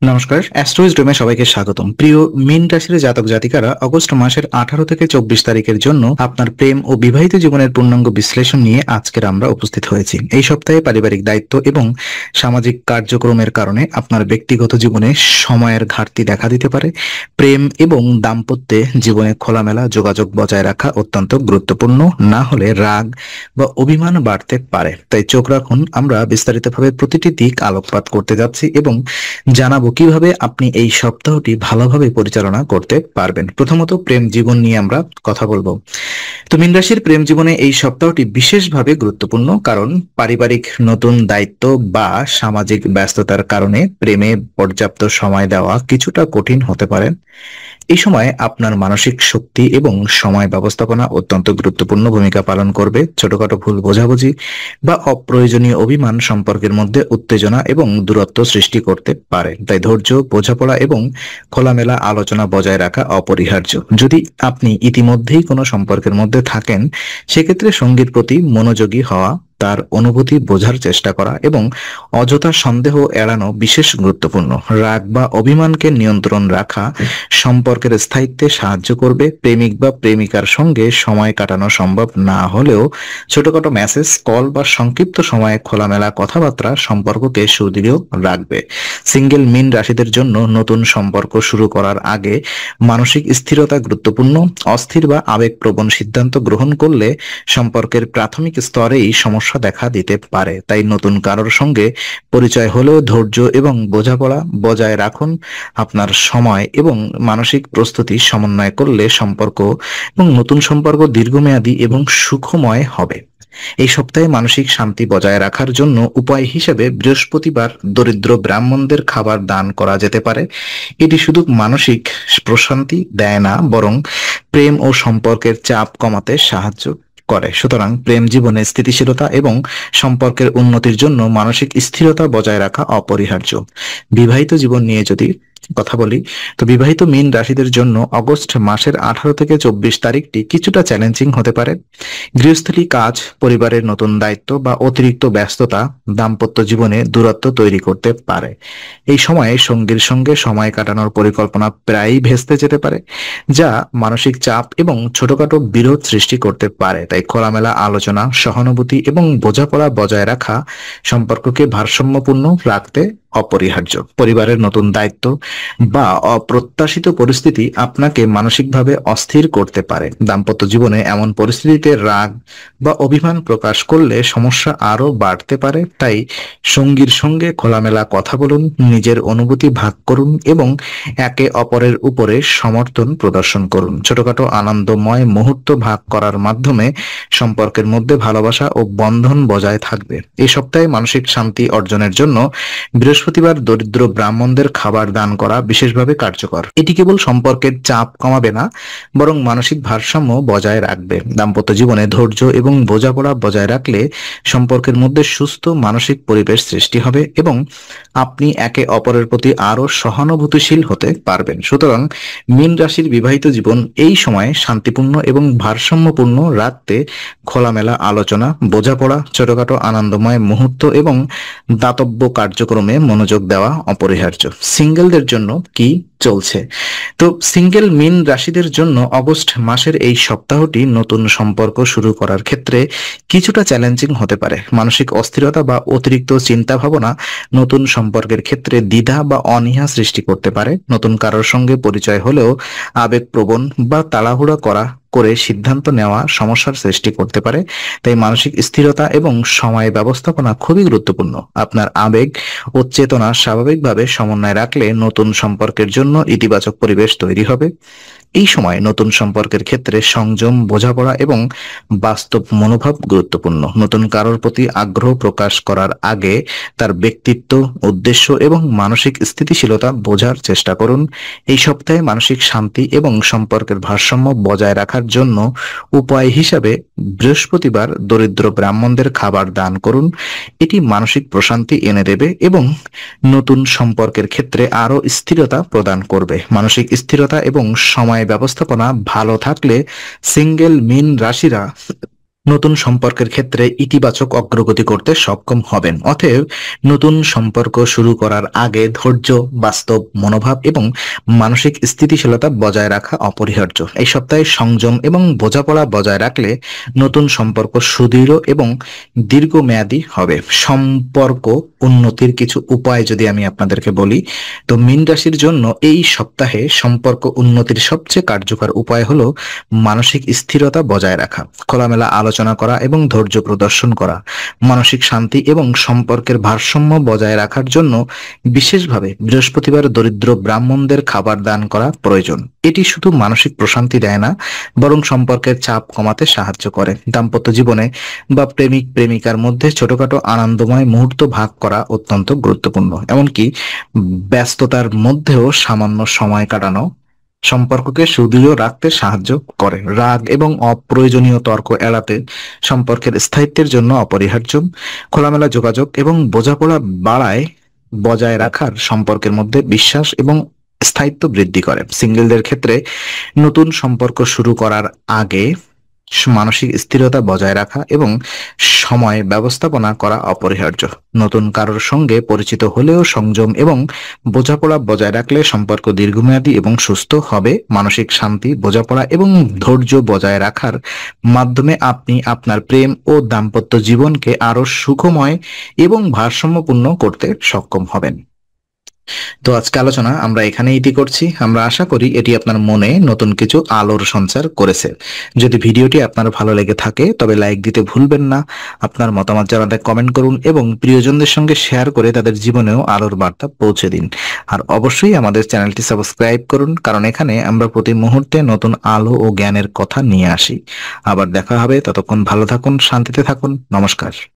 নমস্কার, অ্যাস্ট্রোইজডমে সবাইকে স্বাগতম। প্রিয় মীন রাশির জাতক জাতিকারা, অগস্ট মাসের 18 থেকে 24 তারিখের জন্য আপনার প্রেম ও বিবাহিত জীবনের পূর্ণাঙ্গ বিশ্লেষণ নিয়ে আজকের আমরা উপস্থিত হয়েছি। এই সপ্তাহে পারিবারিক দায়িত্ব এবং সামাজিক কার্যক্রমের কারণে আপনার ব্যক্তিগত জীবনে সময়ের ঘাটতি দেখা দিতে পারে। প্রেম এবং দাম্পত্যে জীবনে খোলামেলা যোগাযোগ বজায় রাখা অত্যন্ত গুরুত্বপূর্ণ, না হলে রাগ বা অভিমান বাড়তে পারে। তাই চোখ রাখুন, আমরা বিস্তারিতভাবে প্রতিটি দিক আলোকপাত করতে যাচ্ছি এবং জানাবো কিভাবে আপনি এই সপ্তাহটি ভালোভাবে পরিচালনা করতে পারবেন। প্রথমত, প্রেম জীবন নিয়ে আমরা কথা বলবো। তো মীন রাশির প্রেম জীবনে এই সপ্তাহটি বিশেষভাবে গুরুত্বপূর্ণ, কারণ পারিবারিক নতুন দায়িত্ব বা সামাজিক ব্যস্ততার কারণে প্রেমে পর্যাপ্ত সময় দেওয়া কিছুটা কঠিন হতে পারে। এই সময় আপনার মানসিক শক্তি এবং সময় ব্যবস্থাপনা অত্যন্ত গুরুত্বপূর্ণ ভূমিকা পালন করবে। ছোটখাটো ভুল বোঝাবুঝি বা অপ্রয়োজনীয় অভিমান সম্পর্কের মধ্যে উত্তেজনা এবং দূরত্ব সৃষ্টি করতে পারে। তাই ধৈর্য, বোঝাপড়া এবং খোলামেলা আলোচনা বজায় রাখা অপরিহার্য। যদি আপনি ইতিমধ্যেই কোনো সম্পর্কের মধ্যে থাকেন, সেক্ষেত্রে সঙ্গীর প্রতি মনোযোগী হওয়া, তার অনুভূতি বোঝার চেষ্টা করা এবং অযথা সন্দেহ এড়ানো বিশেষ গুরুত্বপূর্ণ। রাগ বা অভিমানকে নিয়ন্ত্রণ রাখা সম্পর্কের স্থায়িত্বে সাহায্য করবে। প্রেমিক বা প্রেমিকার সঙ্গে সময় কাটানো সম্ভব না হলেও ছোটখাটো মেসেজ, কল বা সংক্ষিপ্ত সময়ে খোলামেলা কথাবার্তা সম্পর্ককে সুদৃঢ় রাখবে। সিঙ্গেল মীন রাশিদের জন্য নতুন সম্পর্ক শুরু করার আগে মানসিক স্থিরতা গুরুত্বপূর্ণ। অস্থির বা আবেগপ্রবণ সিদ্ধান্ত গ্রহণ করলে সম্পর্কের প্রাথমিক স্তরেই সমস্যা দেখা দিতে পারে। তাই নতুন কারোর সঙ্গে পরিচয় হলেও ধৈর্য এবং বোঝাপড়া বজায় রাখুন। আপনার সময় এবং মানসিক প্রস্তুতি সমন্বয় করলে নতুন সম্পর্ক দীর্ঘমেয়াদী এবং সুখময় হবে। এই সপ্তাহে মানসিক শান্তি বজায় রাখার জন্য উপায় হিসেবে বৃহস্পতিবার দরিদ্র ব্রাহ্মণদের খাবার দান করা যেতে পারে। এটি শুধু মানসিক প্রশান্তি দেয় না, বরং প্রেম ও সম্পর্কের চাপ কমাতে সাহায্য করে। সুতরাং প্রেম জীবনে স্থিতিশীলতা এবং সম্পর্কের উন্নতির জন্য মানসিক স্থিরতা বজায় রাখা অপরিহার্য। বিবাহিত জীবন নিয়ে যদি কথা বলি, তো বিবাহিত মীন রাশিদের জন্য অগস্ট মাসের 18 থেকে 24 তারিখটি কিছুটা চ্যালেঞ্জিং হতে পারে। গৃহস্থলী কাজ, পরিবারের নতুন দায়িত্ব বা অতিরিক্ত ব্যস্ততা দাম্পত্য জীবনে দূরত্ব তৈরি করতে পারে। এই সময়ে সঙ্গীর সঙ্গে সময় কাটানোর পরিকল্পনা প্রায়ই ভেস্তে যেতে পারে, যা মানসিক চাপ এবং ছোটখাটো বিরোধ সৃষ্টি করতে পারে। তাই খোলামেলা আলোচনা, সহানুভূতি এবং বোঝাপড়া বজায় রাখা সম্পর্ককে ভারসাম্যপূর্ণ রাখতে অপরিহার্য। পরিবারের নতুন দায়িত্ব বা অপ্রত্যাশিত পরিস্থিতি আপনাকে মানসিকভাবে অস্থির করতে পারে। দাম্পত্য জীবনে এমন পরিস্থিতিতে রাগ বা অভিমান প্রকাশ করলে সমস্যা আরো বাড়তে পারে। তাই সঙ্গীর সঙ্গে খোলামেলা কথা বলুন, নিজের অনুভূতি ভাগ করুন এবং একে অপরের উপরে সমর্থন প্রদর্শন করুন। ছোটখাটো আনন্দময় মুহূর্ত ভাগ করার মাধ্যমে সম্পর্কের মধ্যে ভালোবাসা ও বন্ধন বজায় থাকবে। এই সপ্তাহে মানসিক শান্তি অর্জনের জন্য বৃহস্পতিবার দরিদ্র ব্রাহ্মণদের খাবার দান করা বিশেষভাবে কার্যকর। এটি কেবল সম্পর্কের চাপ কমাবে না, বরং মানসিক ভারসাম্য বজায় রাখবে। দাম্পত্য জীবনে ধৈর্য এবং বোঝাপড়া বজায় রাখলে সম্পর্কের মধ্যে সুস্থ মানসিক পরিবেশ সৃষ্টি হবে এবং আপনি একে অপরের প্রতি আরো সহানুভূতিশীল হতে পারবেন। সুতরাং মীন রাশির বিবাহিত জীবন এই সময়ে শান্তিপূর্ণ এবং ভারসাম্যপূর্ণ রাখতে খোলামেলা আলোচনা, বোঝাপড়া, ছোটখাটো আনন্দময় মুহূর্ত এবং দাতব্য কার্যক্রমে মনোযোগ দেওয়া অপরিহার্য। সিঙ্গেলদের জন্য কি চলছে? তো সিঙ্গেল মীন রাশিদের জন্য অগস্ট মাসের এই সপ্তাহটি নতুন সম্পর্ক শুরু করার ক্ষেত্রে কিছুটা চ্যালেঞ্জিং হতে পারে। মানসিক অস্থিরতা বা অতিরিক্ত চিন্তা ভাবনা নতুন সম্পর্কের ক্ষেত্রে দ্বিধা বা অনীহা সৃষ্টি করতে পারে। নতুন কারোর সঙ্গে পরিচয় হলেও আবেগপ্রবণ বা তাড়াহুড়া করে সিদ্ধান্ত নেওয়া সমস্যার সৃষ্টি করতে পারে। তাই মানসিক স্থিরতা এবং সময় ব্যবস্থাপনা খুবই গুরুত্বপূর্ণ। আপনার আবেগ ও চেতনা স্বাভাবিকভাবে সমন্বয় রাখলে নতুন সম্পর্কের জন্য ইতিবাচক পরিবেশ তৈরি হবে। এই সময় নতুন সম্পর্কের ক্ষেত্রে সংযম, বোঝাপড়া এবং বাস্তব মনোভাব গুরুত্বপূর্ণ। নতুন কারোর প্রতি আগ্রহ প্রকাশ করার আগে তার ব্যক্তিত্ব, উদ্দেশ্য এবং মানসিক স্থিতিশীলতা বোঝার চেষ্টা করুন। এই সপ্তাহে মানসিক শান্তি এবং সম্পর্কের ভারসাম্য বজায় রাখার জন্য উপায় হিসাবে বৃহস্পতিবার দরিদ্র ব্রাহ্মণদের খাবার দান করুন। এটি মানসিক প্রশান্তি এনে দেবে এবং নতুন সম্পর্কের ক্ষেত্রে আরো স্থিরতা প্রদান করবে। মানসিক স্থিরতা এবং সময় ব্যবস্থাপনা ভালো থাকলে সিঙ্গেল মীন রাশিরা নতুন সম্পর্কের ক্ষেত্রে ইতিবাচক অগ্রগতি করতে সক্ষম হবেন। অতএব নতুন সম্পর্ক শুরু করার আগে ধৈর্য, বাস্তব মনোভাব এবং মানসিক স্থিতিশীলতা বজায় রাখা অপরিহার্য। এই সপ্তাহে সংযম এবং বোঝাপড়া বজায় রাখলে নতুন সম্পর্ক সুদৃঢ় এবং দীর্ঘমেয়াদী হবে। সম্পর্ক উন্নতির কিছু উপায় যদি আমি আপনাদেরকে বলি, তো মীন রাশির জন্য এই সপ্তাহে সম্পর্ক উন্নতির সবচেয়ে কার্যকর উপায় হলো মানসিক স্থিরতা বজায় রাখা, খোলামেলা আলোচনা করা এবং ধৈর্য প্রদর্শন করা। মানসিক শান্তি এবং সম্পর্কের ভারসাম্য বজায় রাখার জন্য বিশেষভাবে বৃহস্পতিবার দরিদ্র ব্রাহ্মণদের খাবার দান করা প্রয়োজন। এটি শুধু মানসিক প্রশান্তি দেয় না, বরং সম্পর্কের চাপ কমাতে সাহায্য করে। দাম্পত্য জীবনে বা প্রেমিক প্রেমিকার মধ্যে ছোটখাটো আনন্দময় মুহূর্ত ভাগ করা অত্যন্ত গুরুত্বপূর্ণ। এমনকি ব্যস্ততার মধ্যেও সামান্য সময় কাটানো সম্পর্ককে সুদৃঢ় রাখতে সাহায্য করে। রাগ এবং অপ্রয়োজনীয় তর্ক এড়াতে সম্পর্কের স্থায়িত্বের জন্য অপরিহার্য। খোলামেলা যোগাযোগ এবং বোঝাপড়া বজায় রাখার সম্পর্কের মধ্যে বিশ্বাস এবং স্থায়িত্ব বৃদ্ধি করে। সিঙ্গেলদের ক্ষেত্রে নতুন সম্পর্ক শুরু করার আগে মানসিক স্থিরতা বজায় রাখা এবং সময় ব্যবস্থাপনা করা অপরিহার্য। নতুন কারোর সঙ্গে পরিচিত হলেও সংযম এবং বোঝাপড়া বজায় রাখলে সম্পর্ক দীর্ঘমেয়াদী এবং সুস্থ হবে। মানসিক শান্তি, বোঝাপড়া এবং ধৈর্য বজায় রাখার মাধ্যমে আপনি আপনার প্রেম ও দাম্পত্য জীবনকে আরো সুখময় এবং ভারসাম্যপূর্ণ করতে সক্ষম হবেন। তো আজকে আলোচনা আমরা এখানে ইতি করছি। আমরা আশা করি এটি আপনার মনে নতুন কিছু আলোর সঞ্চার করেছে। যদি ভিডিওটি আপনার ভালো লেগে থাকে তবে লাইক দিতে ভুলবেন না। আপনার মতামত জানাতে কমেন্ট করুন এবং প্রিয়জনদের সঙ্গে শেয়ার করে তাদের জীবনেও আলোর বার্তা পৌঁছে দিন। আর অবশ্যই আমাদের চ্যানেলটি সাবস্ক্রাইব করুন, কারণ এখানে আমরা প্রতি মুহূর্তে নতুন আলো ও জ্ঞানের কথা নিয়ে আসি। আবার দেখা হবে, ততক্ষণ ভালো থাকুন, শান্তিতে থাকুন। নমস্কার।